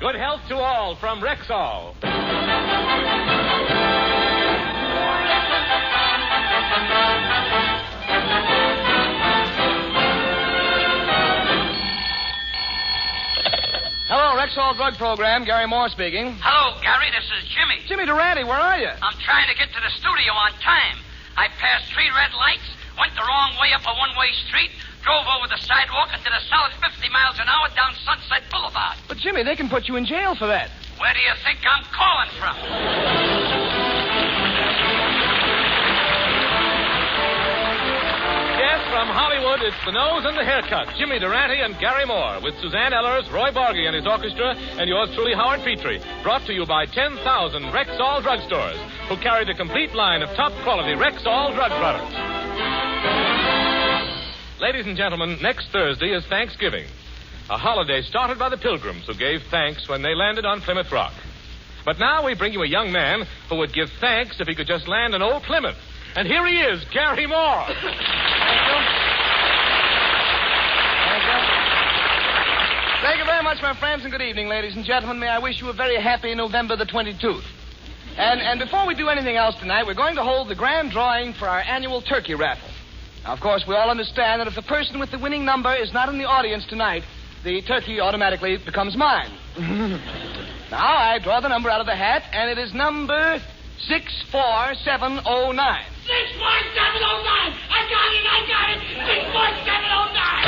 Good health to all from Rexall. Hello, Rexall Drug Program. Gary Moore speaking. Hello, Gary. This is Jimmy. Jimmy Durante, where are you? I'm trying to get to the studio on time. I passed 3 red lights, went the wrong way up a one-way street, drove over the sidewalk, and did a solid 50 miles an hour down Sunset Boulevard. But, Jimmy, they can put you in jail for that. Where do you think I'm calling from? Yes, from Hollywood, it's the nose and the haircut. Jimmy Durante and Gary Moore, with Suzanne Ellers, Roy Borge and his orchestra, and yours truly, Howard Petrie. Brought to you by 10,000 Rexall drugstores, who carry the complete line of top-quality Rexall drug products. Ladies and gentlemen, next Thursday is Thanksgiving, a holiday started by the Pilgrims who gave thanks when they landed on Plymouth Rock. But now we bring you a young man who would give thanks if he could just land an old Plymouth. And here he is, Gary Moore. Thank you. Thank you very much, my friends, and good evening, ladies and gentlemen. May I wish you a very happy November the 22nd. And before we do anything else tonight, we're going to hold the grand drawing for our annual turkey raffle. Now, of course, we all understand that if the person with the winning number is not in the audience tonight, the turkey automatically becomes mine. Now, I draw the number out of the hat, and it is number 64709. 64709! I got it! 64709!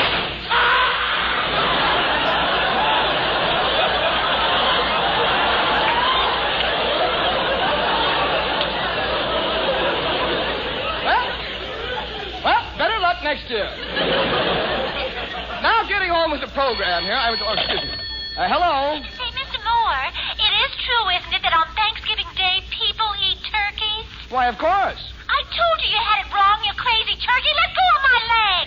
Well, better luck next year. Now, getting on with the program here, excuse me. Hello? Say, Mr. Moore, it is true, isn't it, that on Thanksgiving Day people eat turkeys? Why, of course. I told you had it wrong, you crazy turkey. Let go of my leg.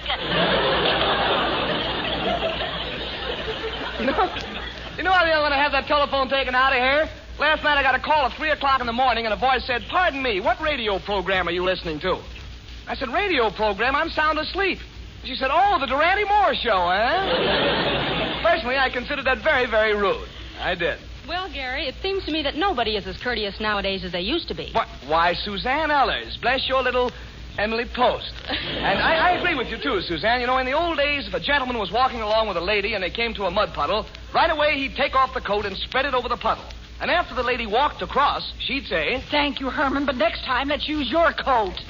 You know I'm going to have that telephone taken out of here? Last night I got a call at 3 o'clock in the morning, and a voice said, "Pardon me, what radio program are you listening to?" I said, "Radio program? I'm sound asleep." She said, "Oh, the Durante Moore Show, eh?" Personally, I considered that very, very rude. I did. Well, Gary, it seems to me that nobody is as courteous nowadays as they used to be. What? Why, Suzanne Ellers. Bless your little Emily Post. And I agree with you, too, Suzanne. You know, in the old days, if a gentleman was walking along with a lady and they came to a mud puddle, right away he'd take off the coat and spread it over the puddle. And after the lady walked across, she'd say, Thank you, Herman, but next time let's use your coat. It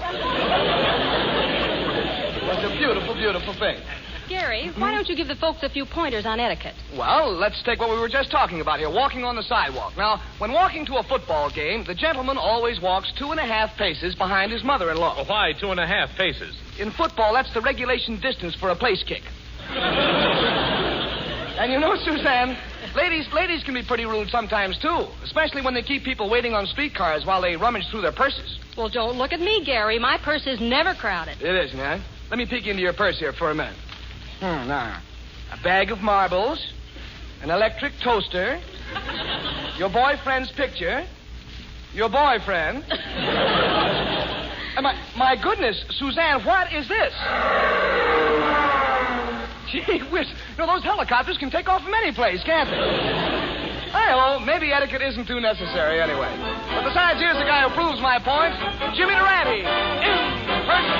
was a beautiful, beautiful thing. Gary, why don't you give the folks a few pointers on etiquette? Well, let's take what we were just talking about here, walking on the sidewalk. Now, when walking to a football game, the gentleman always walks 2.5 paces behind his mother-in-law. Well, why 2.5 paces? In football, that's the regulation distance for a place kick. And you know, Suzanne, ladies can be pretty rude sometimes, too, especially when they keep people waiting on streetcars while they rummage through their purses. Well, don't look at me, Gary. My purse is never crowded. It isn't, huh? Let me peek into your purse here for a minute. Now, a bag of marbles, an electric toaster, your boyfriend's picture, your boyfriend. And my goodness, Suzanne, what is this? Gee whiz. You know, those helicopters can take off from any place, can't they? Well, maybe etiquette isn't too necessary anyway. But besides, here's the guy who proves my point, Jimmy Durante, in person.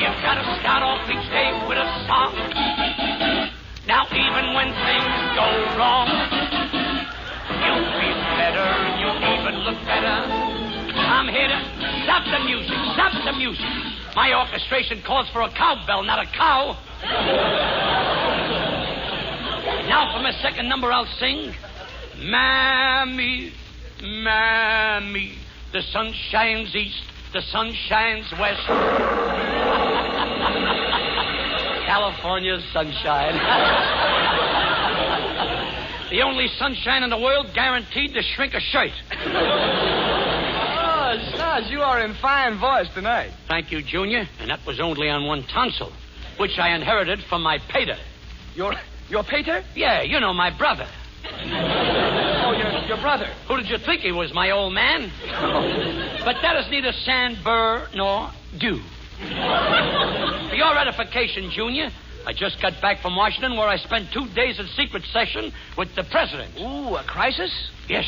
You've got to start off each day with a song. Now, even when things go wrong, you'll feel better, you'll even look better. I'm here to stop the music, stop the music. My orchestration calls for a cowbell, not a cow. Now, for my second number, I'll sing. Mammy, Mammy, the sun shines east, the sun shines west. California's sunshine. The only sunshine in the world guaranteed to shrink a shirt. Oh, Saz, you are in fine voice tonight. Thank you, Junior. And that was only on one tonsil, which I inherited from my pater. Your pater? Yeah, you know, my brother. Oh, your brother. Who did you think he was, my old man? But that is neither sand, burr, nor dew. For your edification, Junior, I just got back from Washington where I spent 2 days in secret session with the president. Ooh, a crisis? Yes,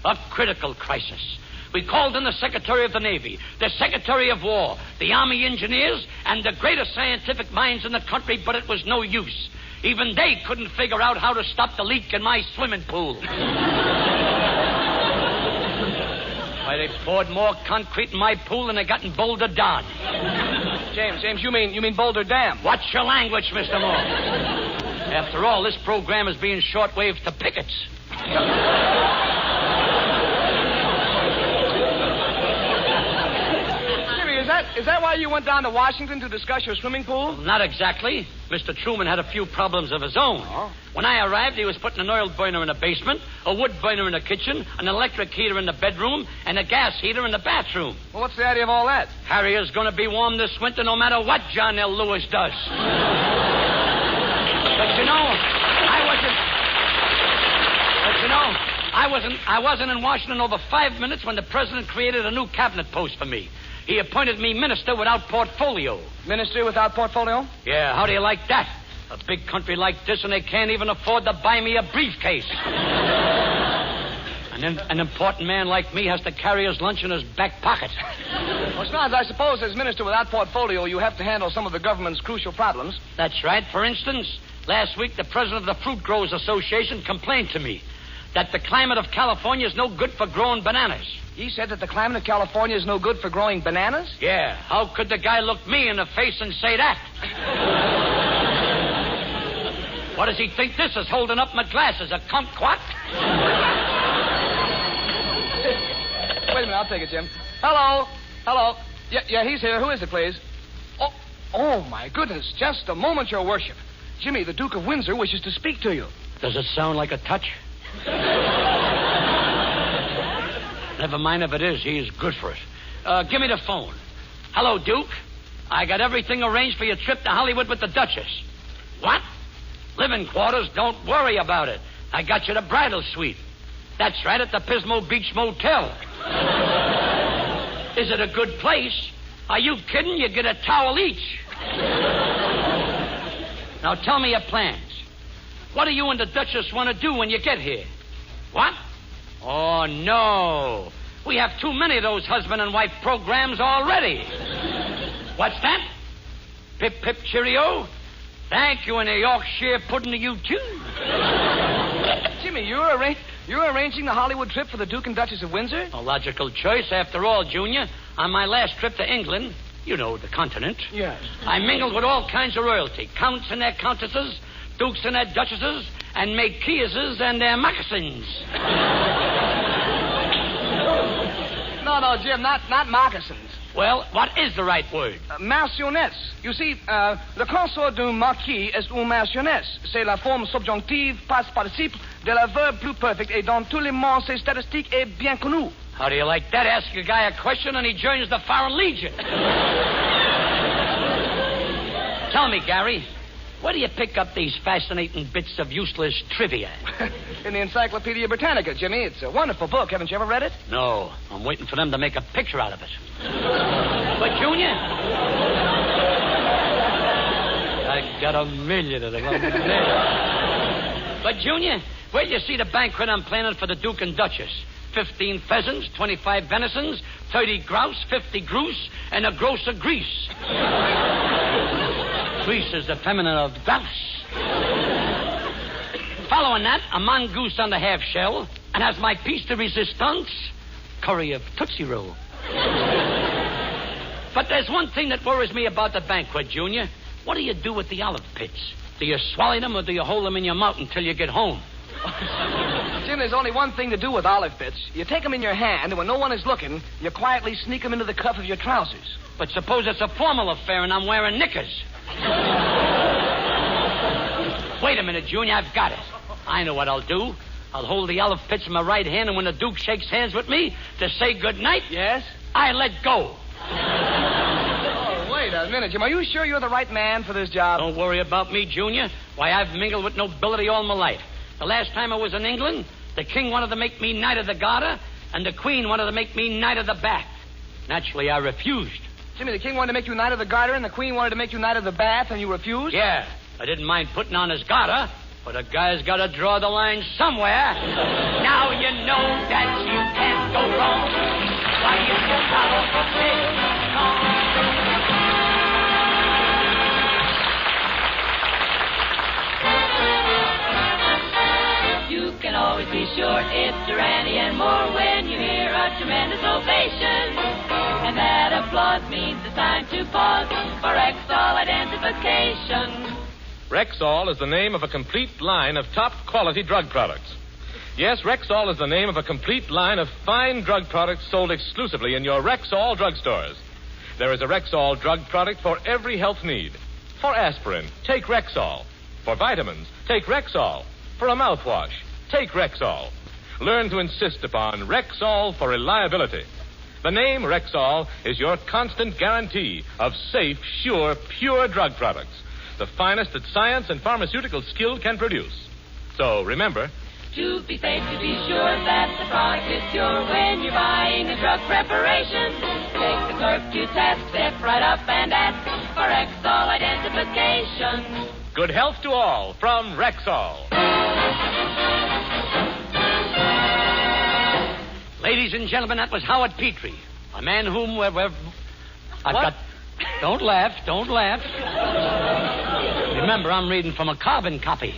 a critical crisis. We called in the Secretary of the Navy, the Secretary of War, the Army engineers, and the greatest scientific minds in the country, but it was no use. Even they couldn't figure out how to stop the leak in my swimming pool. Why, they poured more concrete in my pool than they got in Boulder Don. James, you mean Boulder Dam? Watch your language, Mr. Moore. After all, this program is being shortwaved to pickets. Is that why you went down to Washington to discuss your swimming pool? Not exactly. Mr. Truman had a few problems of his own. Oh. When I arrived, he was putting an oil burner in the basement, a wood burner in the kitchen, an electric heater in the bedroom, and a gas heater in the bathroom. Well, what's the idea of all that? Harriet's going to be warm this winter no matter what John L. Lewis does. But you know, I wasn't in Washington over 5 minutes when the president created a new cabinet post for me. He appointed me minister without portfolio. Minister without portfolio? Yeah, how do you like that? A big country like this, and they can't even afford to buy me a briefcase. An important man like me has to carry his lunch in his back pocket. Well, Snods, I suppose as minister without portfolio, you have to handle some of the government's crucial problems. That's right. For instance, last week the president of the Fruit Growers Association complained to me that the climate of California is no good for growing bananas. He said that the climate of California is no good for growing bananas? Yeah. How could the guy look me in the face and say that? What does he think this is, holding up my glasses? A kumquat? Wait a minute, I'll take it, Jim. Hello? Yeah, he's here. Who is it, please? Oh, my goodness. Just a moment, Your Worship. Jimmy, the Duke of Windsor, wishes to speak to you. Does it sound like a touch? Never mind if it is. He's good for it. Give me the phone. Hello, Duke. I got everything arranged for your trip to Hollywood with the Duchess. What? Living quarters? Don't worry about it. I got you the bridal suite. That's right, at the Pismo Beach Motel. Is it a good place? Are you kidding? You get a towel each. Now tell me your plans. What do you and the Duchess want to do when you get here? What? Oh, no. We have too many of those husband and wife programs already. What's that? Pip, pip, cheerio. Thank you, and a Yorkshire pudding to you, too. Jimmy, you're arranging the Hollywood trip for the Duke and Duchess of Windsor? A logical choice. After all, Junior, on my last trip to England, you know, the continent. Yes. I mingled with all kinds of royalty. Counts and their countesses, dukes and their duchesses, and marquises and their moccasins. No, Jim, not moccasins. Well, what is the right word? Marionnettes. You see, le consort d'un marquis est une marionnettes. C'est la forme subjonctive, past participe, de la verbe plus perfect, et dans tous les mondes, c'est statistique et bien connu. How do you like that? Ask a guy a question and he joins the Foreign Legion. Tell me, Gary, where do you pick up these fascinating bits of useless trivia? In the Encyclopedia Britannica, Jimmy. It's a wonderful book. Haven't you ever read it? No. I'm waiting for them to make a picture out of it. But, Junior, I got a million of them. But, Junior, where'd you see the banquet I'm planning for the Duke and Duchess? 15 pheasants, 25 venisons, 30 grouse, 50 grouse, and a gross of grease. Grease is the feminine of grouse. Following that, a mongoose on the half shell, and as my piece de resistance, curry of Tootsie Roll. But there's one thing that worries me about the banquet, Junior. What do you do with the olive pits? Do you swallow them or do you hold them in your mouth until you get home? Jim, there's only one thing to do with olive pits. You take them in your hand, and when no one is looking, you quietly sneak them into the cuff of your trousers. But suppose it's a formal affair and I'm wearing knickers. Wait a minute, Junior, I've got it. I know what I'll do. I'll hold the olive pits in my right hand, and when the Duke shakes hands with me to say good night, yes, I let go. Oh, wait a minute, Jim. Are you sure you're the right man for this job? Don't worry about me, Junior. Why, I've mingled with nobility all my life. The last time I was in England, the king wanted to make me Knight of the Garter, and the queen wanted to make me Knight of the Bath. Naturally, I refused. Jimmy, the king wanted to make you Knight of the Garter, and the queen wanted to make you Knight of the Bath, and you refused? Yeah, I didn't mind putting on his garter, but a guy's got to draw the line somewhere. Now you know that you can't go wrong. Why is your collar big song? You can always be sure it's Durante and more when you hear a tremendous ovation. And that applause means it's time to pause for Rexall identification. Rexall is the name of a complete line of top-quality drug products. Yes, Rexall is the name of a complete line of fine drug products sold exclusively in your Rexall drugstores. There is a Rexall drug product for every health need. For aspirin, take Rexall. For vitamins, take Rexall. For a mouthwash, take Rexall. Learn to insist upon Rexall for reliability. The name Rexall is your constant guarantee of safe, sure, pure drug products. The finest that science and pharmaceutical skill can produce. So, remember... To be safe, to be sure that the product is pure when you're buying a drug preparation. Take the clerk to task, step right up and ask for Rexall identification. Good health to all from Rexall. Ladies and gentlemen, that was Howard Petrie, a man whom we've... Don't laugh, don't laugh. Remember, I'm reading from a carbon copy.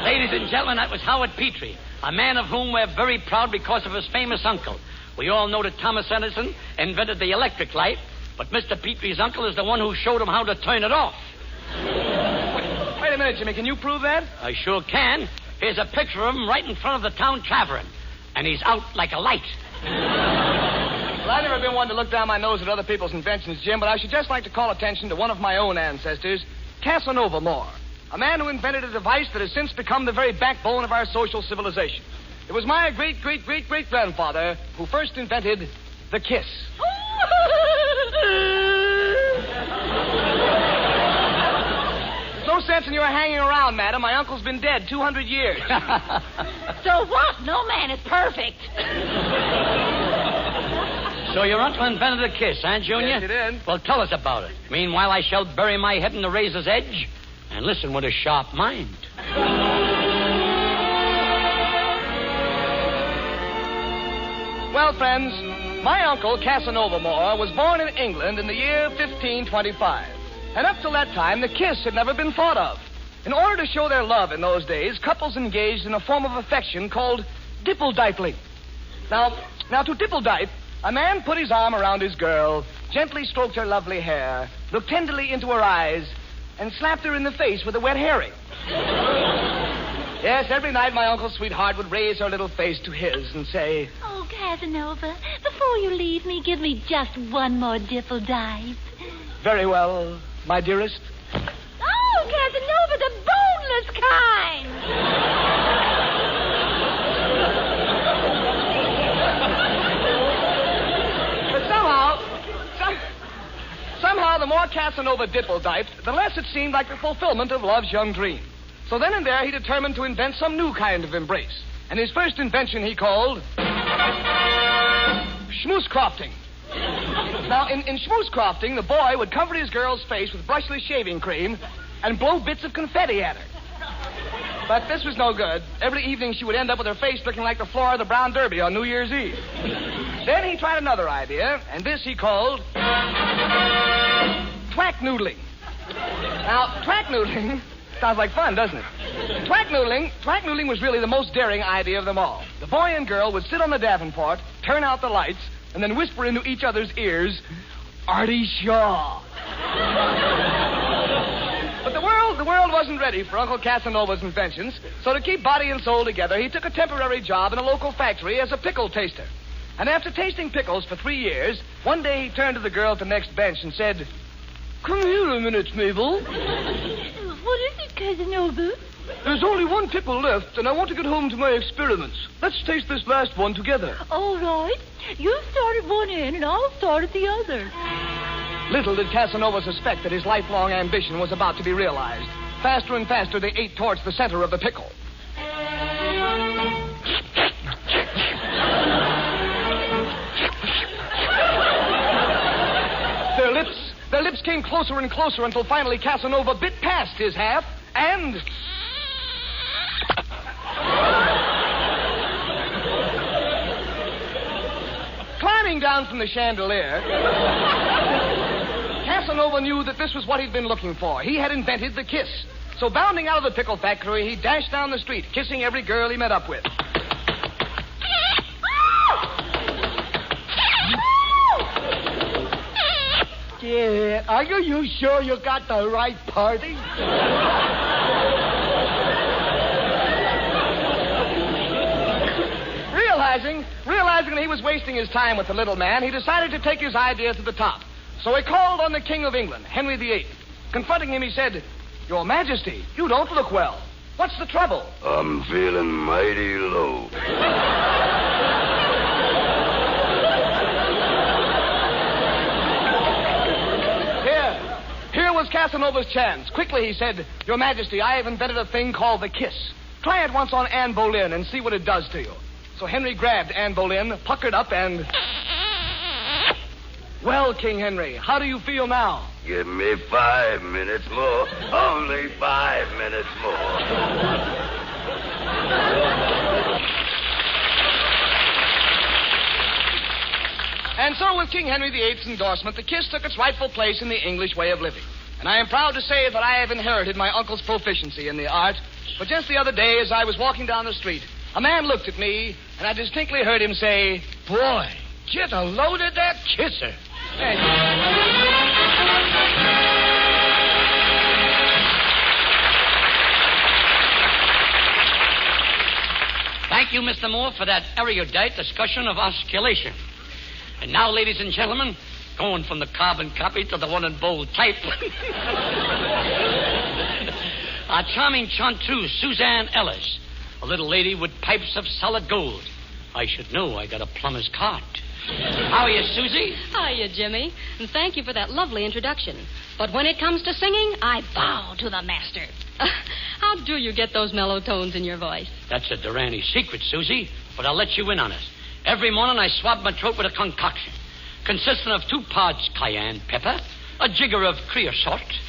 Ladies and gentlemen, that was Howard Petrie, a man of whom we're very proud because of his famous uncle. We all know that Thomas Edison invented the electric light, but Mr. Petrie's uncle is the one who showed him how to turn it off. Wait a minute, Jimmy. Can you prove that? I sure can. Here's a picture of him right in front of the town tavern. And he's out like a light. Well, I've never been one to look down my nose at other people's inventions, Jim, but I should just like to call attention to one of my own ancestors, Casanova Moore, a man who invented a device that has since become the very backbone of our social civilization. It was my great-great-great-great-grandfather who first invented the kiss. No sense in your hanging around, madam. My uncle's been dead 200 years. So what? No man is perfect. So your uncle invented a kiss, huh, Junior? Yes, he did. Well, tell us about it. Meanwhile, I shall bury my head in the razor's edge and listen with a sharp mind. Well, friends, my uncle, Casanova Moore, was born in England in the year 1525. And up till that time, the kiss had never been thought of. In order to show their love in those days, couples engaged in a form of affection called dipple-dipling. Now, to dipple-dipe, a man put his arm around his girl, gently stroked her lovely hair, looked tenderly into her eyes, and slapped her in the face with a wet herring. Yes, every night my uncle's sweetheart would raise her little face to his and say, Oh, Casanova, before you leave me, give me just one more dipple-dive. Very well, my dearest. Oh, Casanova, the boneless kind. But somehow, the more Casanova dipple-diped, the less it seemed like the fulfillment of love's young dream. So then and there, he determined to invent some new kind of embrace. And his first invention he called schmoose-crofting. Now, in schmoose-crofting, the boy would cover his girl's face with brushless shaving cream and blow bits of confetti at her. But this was no good. Every evening she would end up with her face looking like the floor of the Brown Derby on New Year's Eve. Then he tried another idea, and this he called twack-noodling. Now, twack-noodling sounds like fun, doesn't it? Twack-noodling was really the most daring idea of them all. The boy and girl would sit on the Davenport, turn out the lights, and then whisper into each other's ears, Artie Shaw. But the world wasn't ready for Uncle Casanova's inventions, so to keep body and soul together, he took a temporary job in a local factory as a pickle taster. And after tasting pickles for 3 years, one day he turned to the girl at the next bench and said, Come here a minute, Mabel. What is it, Casanova? There's only one pickle left, and I want to get home to my experiments. Let's taste this last one together. All right. You start at one end, and I'll start at the other. Little did Casanova suspect that his lifelong ambition was about to be realized. Faster and faster they ate towards the center of the pickle. came closer and closer until finally Casanova bit past his half and... Climbing down from the chandelier, Casanova knew that this was what he'd been looking for. He had invented the kiss. So bounding out of the pickle factory, he dashed down the street, kissing every girl he met up with. Yeah, are you sure you got the right party? Realizing that he was wasting his time with the little man, he decided to take his idea to the top. So he called on the King of England, Henry VIII. Confronting him, he said, "Your Majesty, you don't look well. What's the trouble?" I'm feeling mighty low. Here was Casanova's chance. Quickly, he said, "Your Majesty, I have invented a thing called the kiss. Try it once on Anne Boleyn and see what it does to you." So Henry grabbed Anne Boleyn, puckered up, and... Well, King Henry, how do you feel now? Give me 5 minutes more. Only 5 minutes more. And so, with King Henry VIII's endorsement, the kiss took its rightful place in the English way of living. And I am proud to say that I have inherited my uncle's proficiency in the art. But just the other day, as I was walking down the street, a man looked at me, and I distinctly heard him say, Boy, get a load of that kisser. Thank you, Mr. Moore, for that erudite discussion of osculation. And now, ladies and gentlemen, going from the carbon copy to the one in bold type, our charming chanteuse, Suzanne Ellis, a little lady with pipes of solid gold. I should know. I got a plumber's cart. How are you, Susie? Hiya, Jimmy. And thank you for that lovely introduction. But when it comes to singing, I bow to the master. How do you get those mellow tones in your voice? That's a Durante secret, Susie, but I'll let you in on it. Every morning I swab my throat with a concoction consisting of 2 parts cayenne pepper, a jigger of creosote,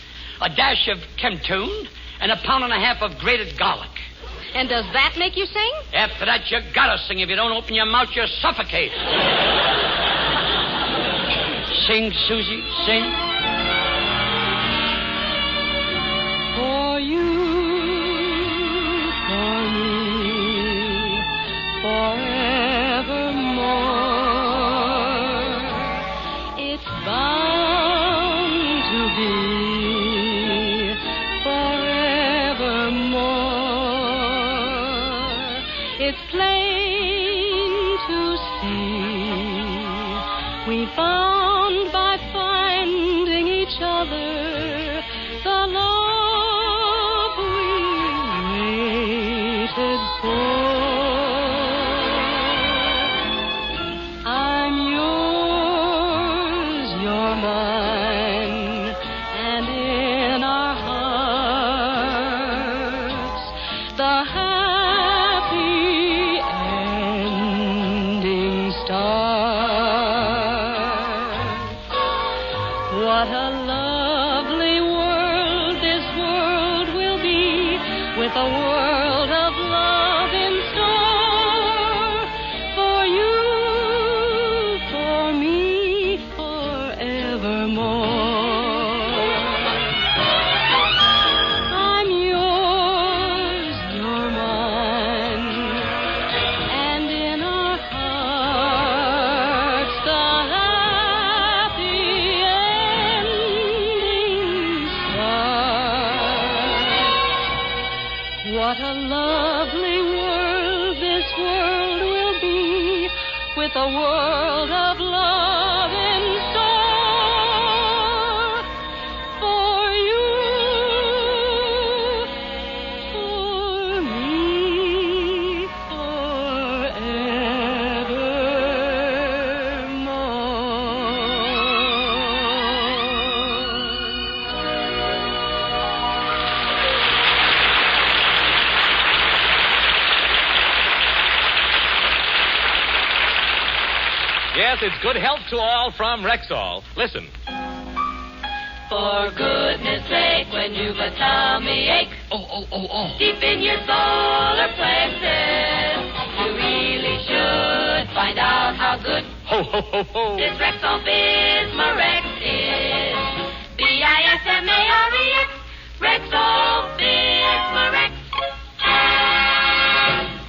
a dash of Chemtune, and a pound and a half of grated garlic. And does that make you sing? After that, you gotta sing. If you don't open your mouth, you suffocate. Sing, Susie, sing. For you, for me, forevermore, it's bound to be forevermore. It's plain to see we found by finding each other the love we waited for. I'm yours, you're mine, and in our hearts the happy ending starts. What a lovely world this world will be, with a world of love in store. For you, for me, forevermore. I'm yours, you're mine, and in our hearts the happy ending starts. What a lovely world this world will be, with a world of love in store. For you, for me, Yes, it's good health to all from Rexall. Listen. For goodness sake, when you've a tummy ache, deep in your solar plexus, you really should find out how good Ho, ho, ho, ho. this Rexall Bismarex is. Bismarex, Rexall Bismarex.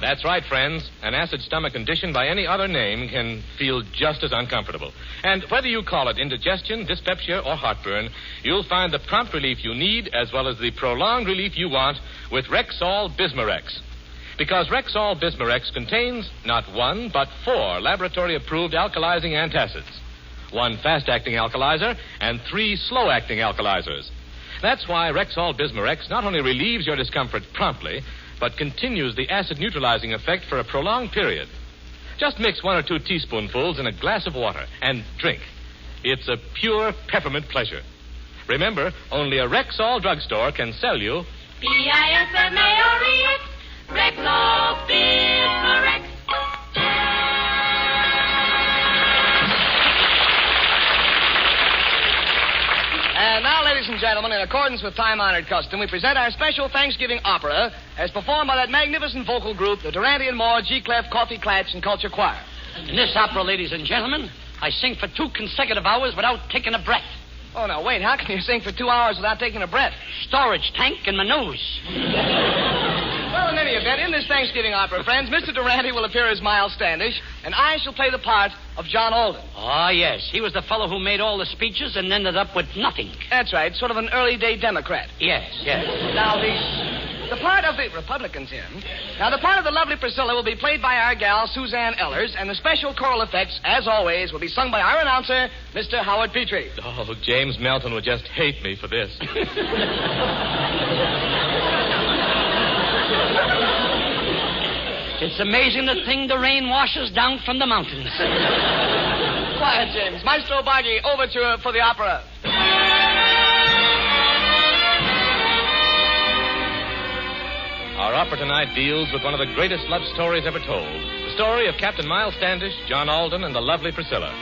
That's right, friends. An acid stomach condition by any other name can feel just as uncomfortable. And whether you call it indigestion, dyspepsia, or heartburn, you'll find the prompt relief you need as well as the prolonged relief you want with Rexall Bismarex. Because Rexall Bismarex contains not one, but 4 laboratory-approved alkalizing antacids. 1 fast-acting alkalizer and 3 slow-acting alkalizers. That's why Rexall Bismarex not only relieves your discomfort promptly, but continues the acid-neutralizing effect for a prolonged period. Just mix 1 or 2 teaspoonfuls in a glass of water and drink. It's a pure peppermint pleasure. Remember, only a Rexall drugstore can sell you Bismarex, Rexall Bismarex. And now, ladies and gentlemen, in accordance with time-honored custom, we present our special Thanksgiving opera as performed by that magnificent vocal group, the Durante and Moore, G-Clef, Coffee Clatch, and Culture Choir. In this opera, ladies and gentlemen, I sing for 2 consecutive hours without taking a breath. Oh, now, wait, how can you sing for 2 hours without taking a breath? Storage tank in my nose. Well, in any event, in this Thanksgiving opera, friends, Mr. Durante will appear as Miles Standish, and I shall play the part of John Alden. Oh, yes. He was the fellow who made all the speeches and ended up with nothing. That's right, sort of an early-day Democrat. Yes. Now, the part of the Republicans here. Now, the part of the lovely Priscilla will be played by our gal, Suzanne Ellers, and the special choral effects, as always, will be sung by our announcer, Mr. Howard Petrie. Oh, James Melton would just hate me for this. It's amazing the thing the rain washes down from the mountains. Quiet, James. Maestro Bargy, overture for the opera. Our opera tonight deals with one of the greatest love stories ever told. The story of Captain Miles Standish, John Alden, and the lovely Priscilla.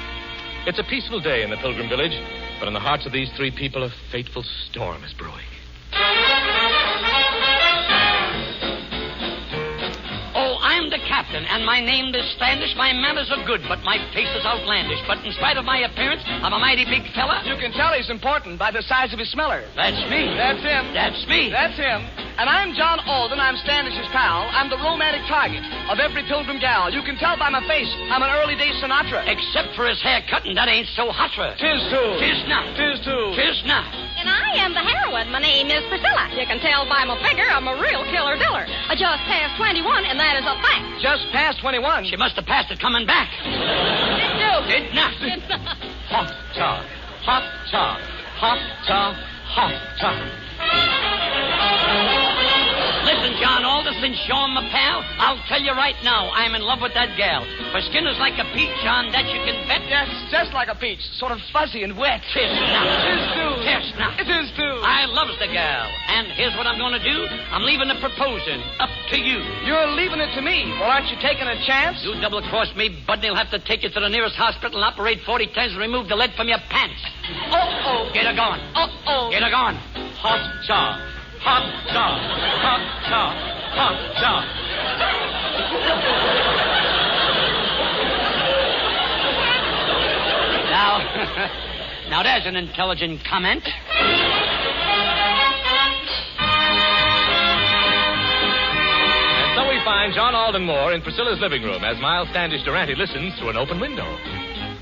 It's a peaceful day in the Pilgrim village, but in the hearts of these 3 people, a fateful storm is brewing. Oh, I'm the captain, and my name is Standish. My manners are good, but my face is outlandish. But in spite of my appearance, I'm a mighty big fella. You can tell he's important by the size of his smeller. That's me. That's him. That's me. That's him. And I'm John Alden. I'm Standish's pal. I'm the romantic target of every Pilgrim gal. You can tell by my face I'm an early-day Sinatra. Except for his haircut, and that ain't so hotra. Tis too. Tis not. Tis too. Tis not. And I am the heroine. My name is Priscilla. You can tell by my figure I'm a real killer diller. I just passed 21, and that is a fact. Just past 21. She must have passed it coming back. Did Did not. Hot cha, hot cha, hot cha, hot cha. Listen, John Alden, since you're my pal, I'll tell you right now, I'm in love with that gal. Her skin is like a peach, on that you can bet. Yes, just like a peach. Sort of fuzzy and wet. Tis not. Tis too. Tis not. It is too. I loves the gal. And here's what I'm going to do. I'm leaving the proposing up to you. You're leaving it to me. Well, aren't you taking a chance? You double-cross me, Budden, he'll have to take you to the nearest hospital and operate 40 times and remove the lead from your pants. Uh-oh. Get her going. Uh-oh. Get her going. Hot cha, hot cha, hot cha, hot cha. Now there's an intelligent comment. And so we find John Alden Moore in Priscilla's living room as Miles Standish Durante listens through an open window.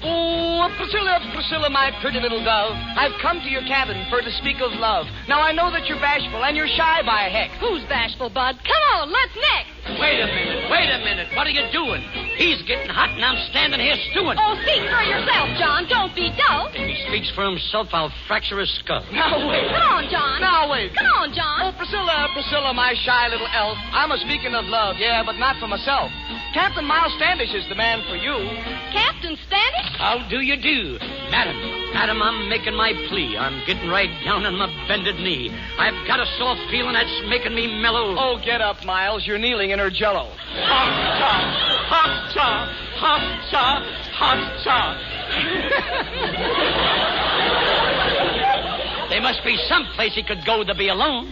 Oh, Priscilla, Priscilla, my pretty little dove. I've come to your cabin for to speak of love. Now, I know that you're bashful and you're shy by heck. Who's bashful, Bud? Come on, let's neck. Wait a minute. What are you doing? He's getting hot and I'm standing here stewing. Oh, speak for yourself, John. Don't be dull. If he speaks for himself, I'll fracture his skull. Now, wait. Come on, John. Now, wait. Come on, John. Oh, Priscilla, Priscilla, my shy little elf. I'm a speaking of love, yeah, but not for myself. Captain Miles Standish is the man for you. Captain Standish? How do you do? Madam, I'm making my plea. I'm getting right down on my bended knee. I've got a soft feeling that's making me mellow. Oh, get up, Miles. You're kneeling in her jello. Hot cha, hot cha, hot cha, hot cha. There must be some place he could go to be alone.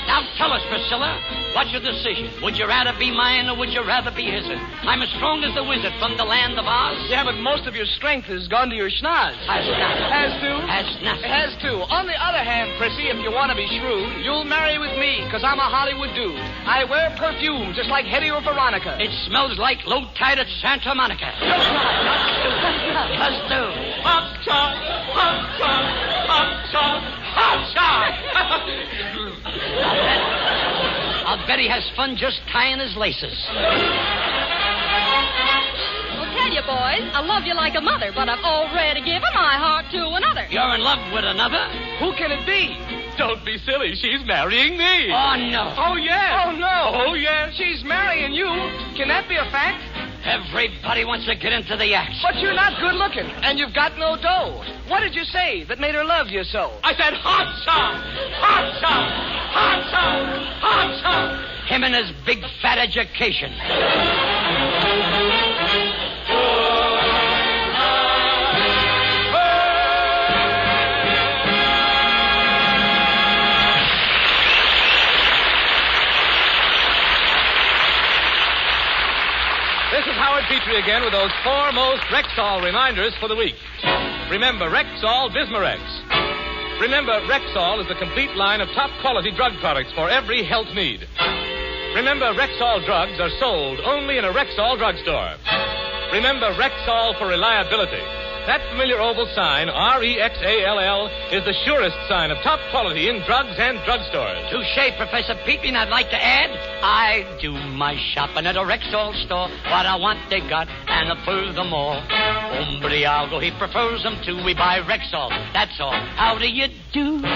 Now tell us, Priscilla, what's your decision? Would you rather be mine or would you rather be his? I'm as strong as the wizard from the land of Oz. Yeah, but most of your strength has gone to your schnoz. Has nothing. Has to? Has nothing. Has to. On the other hand, Prissy, if you want to be shrewd, you'll marry with me, because I'm a Hollywood dude. I wear perfume just like Hetty or Veronica. It smells like low tide at Santa Monica. Let's do. Hot shot! Hot shot! Hot shot! Hot shot! I'll bet he has fun just tying his laces. I'll tell you, boys, I love you like a mother, but I've already given my heart to another. You're in love with another? Who can it be? Don't be silly. She's marrying me. Oh, no. Oh, yes. Oh, no. Oh, yes. She's marrying you. Can that be a fact? Everybody wants to get into the act. But you're not good looking, and you've got no dough. What did you say that made her love you so? I said hot shot! Hot shot! Hot shot! Hot shot! Him and his big fat education. This is Howard Petrie again with those four most Rexall reminders for the week. Remember Rexall Bismarex. Remember Rexall is the complete line of top-quality drug products for every health need. Remember Rexall drugs are sold only in a Rexall drugstore. Remember Rexall for reliability. That familiar oval sign, R-E-X-A-L-L, is the surest sign of top quality in drugs and drugstores. Touche, Professor Petrie, and I'd like to add, I do my shopping at a Rexall store. What I want, they got, and furthermore, hombre algo, he prefers them to. We buy Rexall, that's all. How do you do? Now,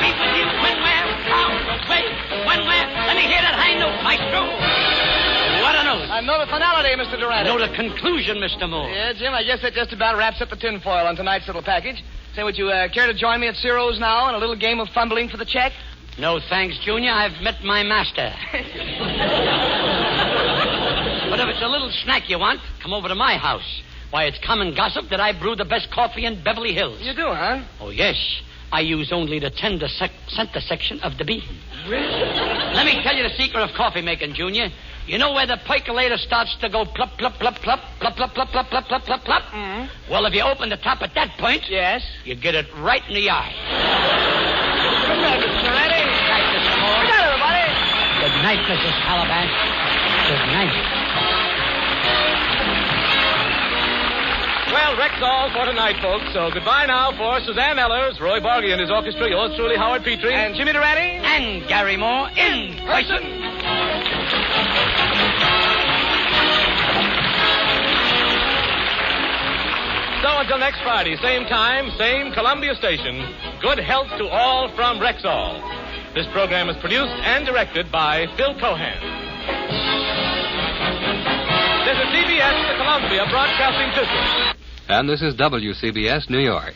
be with you when we're far away. When we're, let me hear that high note, maestro. What a note. I know the finality, Mr. Durante. Know the conclusion, Mr. Moore. Yeah, Jim, I guess that just about wraps up the tinfoil on tonight's little package. Say, would you care to join me at Ciro's now in a little game of fumbling for the check? No, thanks, Junior. I've met my master. But if it's a little snack you want, come over to my house. Why, it's common gossip that I brew the best coffee in Beverly Hills. You do, huh? Oh, yes. I use only the center section of the bean. Really? Let me tell you the secret of coffee making, Junior. You know where the percolator starts to go plop, plop, plop, plop, plop, plop, plop, plop, plop, plop, plop, plop? Mm-hmm. Well, if you open the top at that point, yes, you get it right in the eye. Good night, Mr. Durante. Good night, Mr. Moore. Good night, everybody. Good night, Mrs. Calabash. Good night. Well, Rexall for tonight, folks. So goodbye now for Suzanne Ellers, Roy Bargy and his orchestra, yours truly, Howard Petrie. And Jimmy Durante. And Gary Moore in person. So until next Friday, same time, same Columbia station, good health to all from Rexall. This program is produced and directed by Phil Cohan. This is CBS, the Columbia Broadcasting System. And this is WCBS, New York.